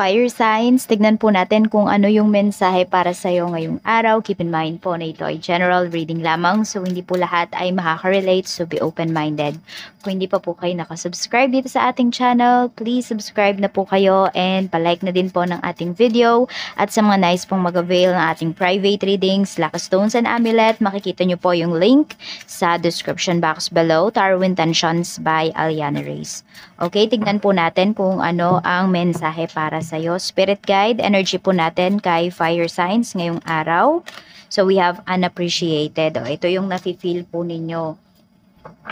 Fire signs, tignan po natin kung ano yung mensahe para sa'yo ngayong araw. Keep in mind po na ito ay general reading lamang, so hindi po lahat ay makaka-relate, so be open-minded. Kung hindi pa po kayo nakasubscribe dito sa ating channel, please subscribe na po kayo and palike na din po ng ating video. At sa mga nice pong mag-avail ng ating private readings, Lucky Stones and Amulet, makikita nyo po yung link sa description box below. Tarot Intentions by Aliana Reyes. Okay, tignan po natin kung ano ang mensahe para sa'yo. Spirit guide, energy po natin kay fire signs ngayong araw. So we have unappreciated. Ito yung nafe-feel po ninyo.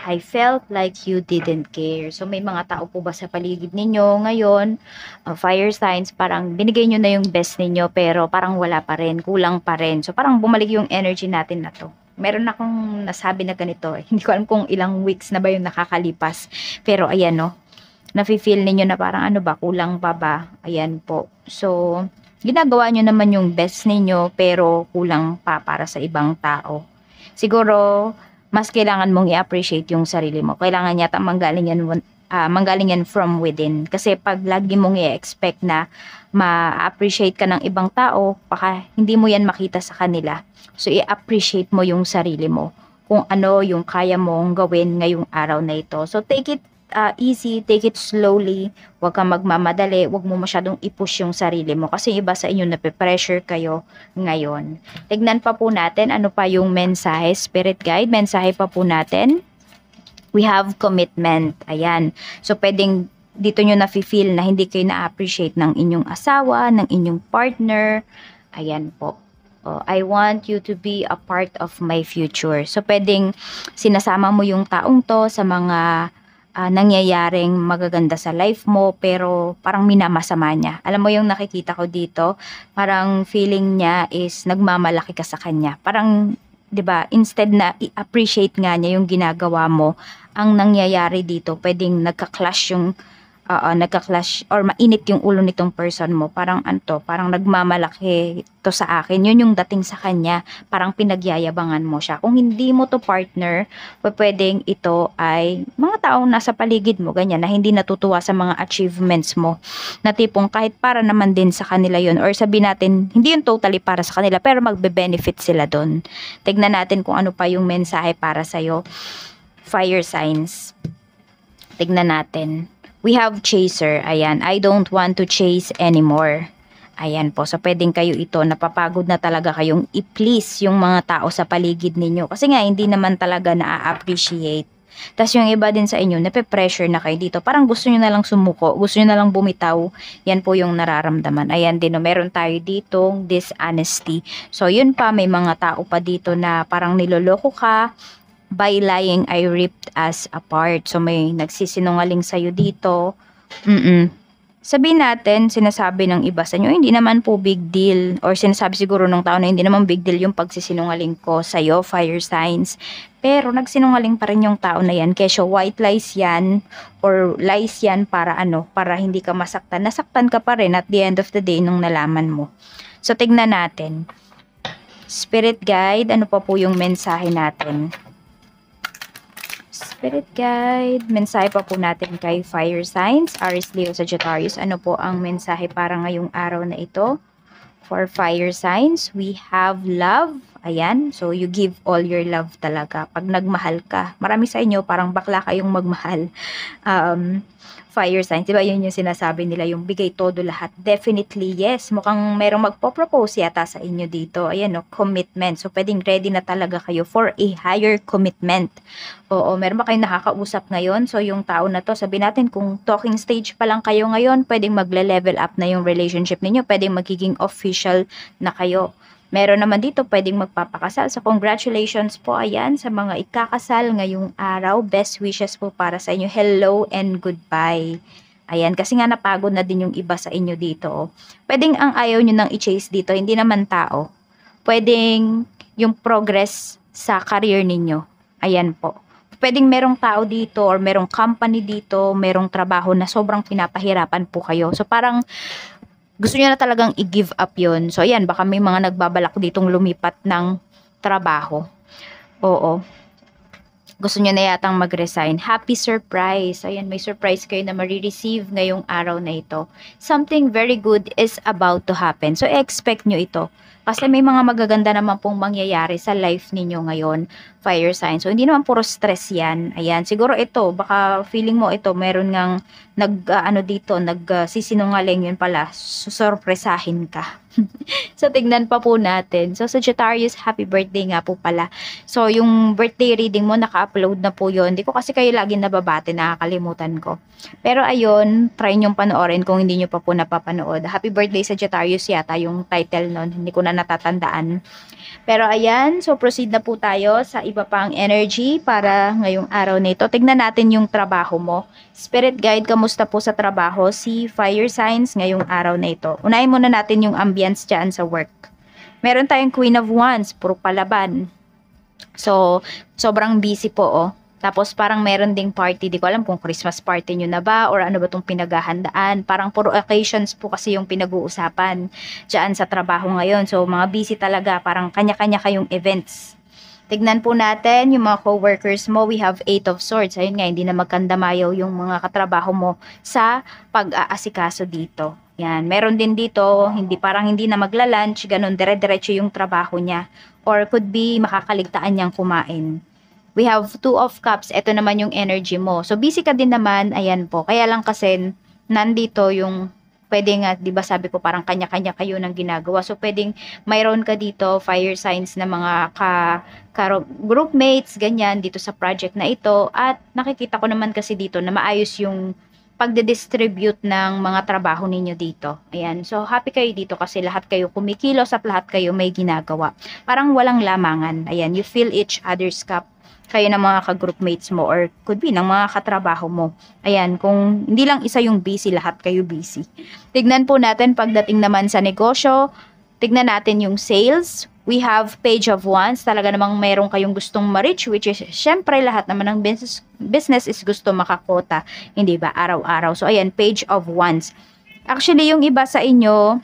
I felt like you didn't care. So may mga tao po ba sa paligid ninyo ngayon? Fire signs, parang binigay nyo na yung best ninyo pero parang wala pa rin, kulang pa rin. So parang bumalik yung energy natin na to. Meron akong nasabi na ganito. Hindi ko alam kung ilang weeks na ba yung nakakalipas. Pero ayan no. Nafe-feel ninyo na parang ano ba, kulang pa ba? Ayan po. So, ginagawa nyo naman yung best ninyo pero kulang pa para sa ibang tao. Siguro, mas kailangan mong i-appreciate yung sarili mo. Kailangan yata manggaling yan from within. Kasi pag lagi mong i-expect na ma-appreciate ka ng ibang tao, baka hindi mo yan makita sa kanila. So, i-appreciate mo yung sarili mo. Kung ano yung kaya mong gawin ngayong araw na ito. So, take it easy, take it slowly, huwag kang magmamadali, huwag mo masyadong i-push yung sarili mo kasi iba sa inyo nape-pressure kayo ngayon. Tignan pa po natin ano pa yung mensahe, spirit guide, mensahe pa po natin. We have commitment, ayan. So pwedeng dito nyo nafe-feel na hindi kayo na-appreciate ng inyong asawa, ng inyong partner, ayan po. I want you to be a part of my future. So pwedeng sinasama mo yung taong to sa mga nangyayaring magaganda sa life mo pero parang minamasama niya. Alam mo yung nakikita ko dito, parang feeling niya is nagmamalaki ka sa kanya. Parang 'di ba, instead na i-appreciate nga niya yung ginagawa mo, ang nangyayari dito, pwedeng nagka-clash or mainit yung ulo nitong person mo. Parang parang nagmamalaki to sa akin. Yun yung dating sa kanya. Parang pinagyayabangan mo siya. Kung hindi mo to partner, pwedeng ito ay mga taong nasa paligid mo, ganyan, na hindi natutuwa sa mga achievements mo. Na tipong kahit para naman din sa kanila yun, or sabihin natin, hindi yun totally para sa kanila, pero magbe-benefit sila doon. Tignan natin kung ano pa yung mensahe para sa'yo. Fire signs. Tignan natin. We have chaser. Ayan. I don't want to chase anymore. Ayan po. So, pwedeng kayo ito. Napapagod na talaga kayong i-please yung mga tao sa paligid ninyo. Kasi nga, hindi naman talaga na-appreciate. Tapos yung iba din sa inyo, nape-pressure na kayo dito. Parang gusto nyo na lang sumuko. Gusto nyo na lang bumitaw. Yan po yung nararamdaman. Ayan din. No, meron tayo dito dishonesty. So, yun pa. May mga tao pa dito na parang niloloko ka. By lying, I ripped us apart. So, may nagsisinungaling sa'yo dito. Sabihin natin, sinasabi ng iba sa inyo, hindi naman po big deal. Or sinasabi siguro ng tao na hindi naman big deal yung pagsisinungaling ko sa'yo, fire signs. Pero nagsinungaling pa rin yung tao na yan. Kesyo white lies yan or lies yan para para hindi ka masaktan. Nasaktan ka pa rin at the end of the day nung nalaman mo. So, tignan natin. Spirit guide, ano pa po yung mensahe natin? Spirit guide, mensahe pa po natin kay fire signs, Aries, Leo, Sagittarius. Ano po ang mensahe para ngayong araw na ito? For fire signs, we have love. Ayan, so you give all your love talaga. Pag nagmahal ka, marami sa inyo parang bakla kayong magmahal. Fire signs, diba yun yung sinasabi nila, yung bigay todo lahat. Definitely yes, mukhang merong magpo-propose yata sa inyo dito. Ayan no, commitment. So pwedeng ready na talaga kayo for a higher commitment. Oo, meron ba kayong nakakausap ngayon? So yung tao na to, sabi natin kung talking stage pa lang kayo ngayon, pwedeng magle-level up na yung relationship ninyo, pwedeng magiging official na kayo. Meron naman dito pwedeng magpapakasal. So congratulations po ayan sa mga ikakasal ngayong araw. Best wishes po para sa inyo. Hello and goodbye. Ayan, kasi nga napagod na din yung iba sa inyo dito. Pwedeng ang ayaw nyo nang i-chase dito, hindi naman tao. Pwedeng yung progress sa career ninyo. Ayan po. Pwedeng merong tao dito or merong company dito, merong trabaho na sobrang pinapahirapan po kayo. So parang gusto niya na talagang i-give up yun. So, ayan, baka may mga nagbabalak ditong lumipat ng trabaho. Oo. gusto nyo na yatang mag-resign. Happy surprise. Ayan, may surprise kayo na marireceive ngayong araw na ito. Something very good is about to happen. So, expect nyo ito. Kasi may mga magaganda naman pong mangyayari sa life ninyo ngayon, fire sign. So, hindi naman puro stress yan. Ayan, siguro ito, baka feeling mo ito, meron ngang sisinungaling yun pala, susorpresahin ka. So, tignan pa po natin. So, Sagittarius, happy birthday nga po pala. So, yung birthday reading mo, naka-upload na po yun. Hindi ko kasi kayo lagi nababate, nakakalimutan ko. Pero ayun, try nyong panoorin kung hindi nyo pa po napapanood. Happy birthday Sagittarius yata yung title nun. Hindi ko na natatandaan. Pero ayan, so proceed na po tayo sa iba pang energy para ngayong araw na ito. Tignan natin yung trabaho mo. Spirit guide, kamusta po sa trabaho? Si fire signs ngayong araw na ito. Unahin muna natin yung ambience dyan sa work. Meron tayong Queen of Wands, puro palaban. So, sobrang busy po oh. Tapos parang meron ding party, di ko alam kung Christmas party nyo na ba or ano ba itong pinaghahandaan. Parang puro occasions po kasi yung pinag-uusapan dyan sa trabaho ngayon. So mga busy talaga, parang kanya-kanya kayong events. Tignan po natin yung mga co-workers mo. We have 8 of Swords. Ayun nga, hindi na magkandamayaw yung mga katrabaho mo sa pag-aasikaso dito. Yan, meron din dito, parang hindi na magla-lunch, ganun, dire-diretso yung trabaho niya. Or could be makakaligtaan niyang kumain. We have 2 of Cups. Ito naman yung energy mo. So, busy ka din naman. Ayan po. Kaya lang kasi, nandito yung, pwede nga, di ba sabi ko, parang kanya-kanya kayo ng ginagawa. So, pwedeng mayroon ka dito, fire signs na mga groupmates, ganyan, dito sa project na ito. At nakikita ko naman kasi dito na maayos yung pagde-distribute ng mga trabaho ninyo dito. Ayan. So, happy kayo dito kasi lahat kayo kumikilos at lahat kayo may ginagawa. Parang walang lamangan. Ayan. You feel each other's cup. Kayo ng mga ka-groupmates mo or could be ng mga katrabaho mo. Ayan, kung hindi lang isa yung busy, lahat kayo busy. Tignan po natin pagdating naman sa negosyo. Tignan natin yung sales. We have Page of Wands. Talaga namang meron kayong gustong ma-reach, which is, syempre, lahat naman ng business is gusto makakota. Hindi ba? Araw-araw. So, ayan, Page of Wands. Actually, yung iba sa inyo,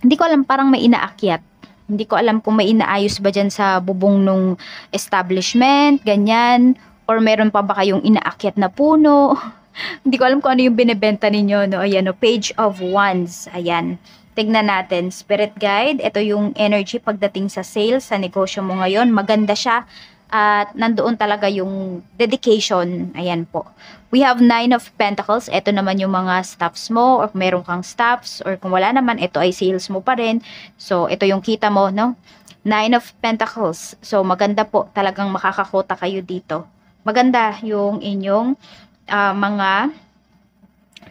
hindi ko alam, parang may inaakyat. Hindi ko alam kung may inaayos ba dyan sa bubong nung establishment, ganyan. Or meron pa ba kayong inaakyat na puno. Hindi ko alam kung ano yung binibenta ninyo. No? Ayan, no? Page of Wands. Ayan. Tignan natin. Spirit guide. Ito yung energy pagdating sa sales, sa negosyo mo ngayon. Maganda siya. At nandoon talaga yung dedication. Ayan po. We have 9 of Pentacles. Ito naman yung mga staffs mo or meron kang staffs or kung wala naman, ito ay sales mo pa rin. So, ito yung kita mo, no? 9 of Pentacles. So, maganda po. Talagang makakakota kayo dito. Maganda yung inyong mga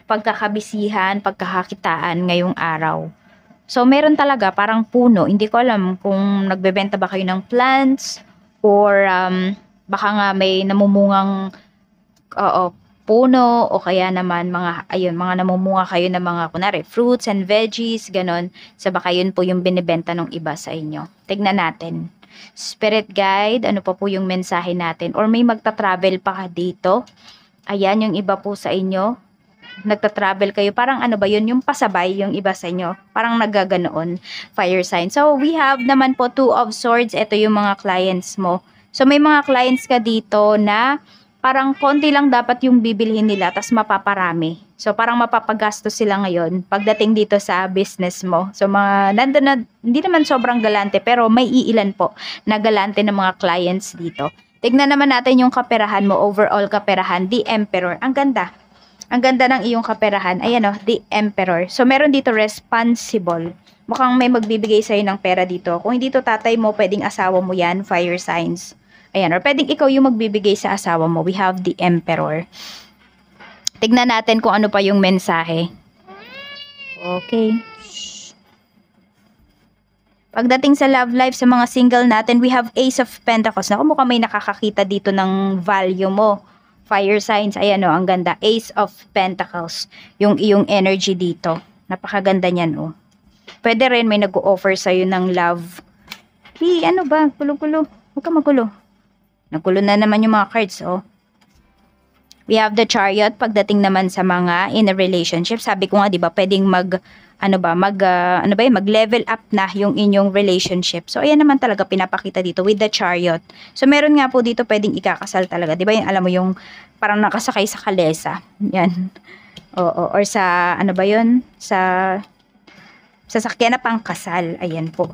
pagkakabisihan, pagkakakitaan ngayong araw. So, meron talaga parang puno. Hindi ko alam kung nagbebenta ba kayo ng plants or baka nga may namumungang puno o kaya naman mga namumunga kayo ng mga kunwari fruits and veggies, ganon. So baka yun po yung binibenta ng iba sa inyo. Tignan natin. Spirit guide, ano pa po yung mensahe natin? Or may magta-travel pa ka dito? Ayan, yung iba po sa inyo. Nagta-travel kayo. Parang ano ba yun? Yung pasabay yung iba sa inyo. Parang nagaganoon. Fire sign. So, we have naman po 2 of Swords. Ito yung mga clients mo. So, may mga clients ka dito na parang konti lang dapat yung bibilhin nila tas mapaparami. So, parang mapapagastos sila ngayon pagdating dito sa business mo. So, nandun na, hindi naman sobrang galante pero may iilan po na galante ng mga clients dito. Tignan naman natin yung kaperahan mo. Overall kaperahan. The Emperor. Ang ganda. Ang ganda ng iyong kaperahan. Ayan o, The Emperor. So, meron dito responsible. Mukhang may magbibigay sa'yo ng pera dito. Kung hindi to tatay mo, pwedeng asawa mo yan, fire signs. Ayan, or pwedeng ikaw yung magbibigay sa asawa mo. We have The Emperor. Tignan natin kung ano pa yung mensahe. Okay. Pagdating sa love life sa mga single natin, we have Ace of Pentacles. Naku, mukhang may nakakakita dito ng value mo. Fire signs, ayan o, ang ganda. Ace of Pentacles, yung iyong energy dito. Napakaganda niyan o. Pwede rin may nag-o-offer sa'yo ng love. Ano ba? Kulo-kulo. Huwag ka magulo. Nagulo na naman yung mga cards o. We have the Chariot. Pagdating naman sa mga in a relationship, sabi ko nga, di ba, pwedeng mag-level up na yung inyong relationship. So, ayan naman talaga pinapakita dito with the Chariot. So, meron nga po dito pwedeng ikakasal talaga. Di ba yung, alam mo yung parang nakasakay sa kalesa. Yan. Oo. Or sa, sa sasakyan na pangkasal. Ayan po.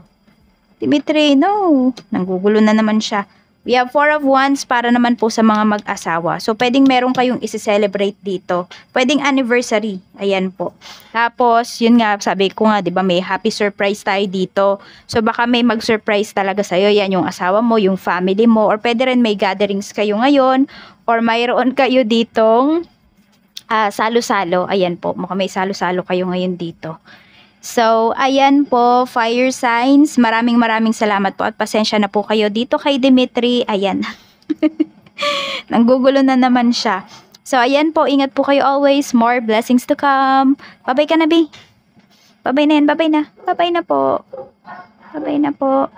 Dimitri, no. Nanggugulo na naman siya. We have 4 of Wands para naman po sa mga mag-asawa. So, pwedeng meron kayong isi-celebrate dito. Pwedeng anniversary. Ayan po. Tapos, yun nga, sabi ko nga, di ba, may happy surprise tayo dito. So, baka may mag-surprise talaga sa'yo. Yan, yung asawa mo, yung family mo, or pwede rin may gatherings kayo ngayon, or mayroon kayo ditong salo-salo. Ayan po, mukhang may salo-salo kayo ngayon dito. So, ayan po, fire signs. Maraming salamat po at pasensya na po kayo dito kay Dimitri. Ayan. Nanggugulo na naman siya. So, ayan po, ingat po kayo always. More blessings to come. Bye-bye ka na, Bi. Bye-bye na yan, bye-bye na. Bye-bye na po. Bye-bye na po.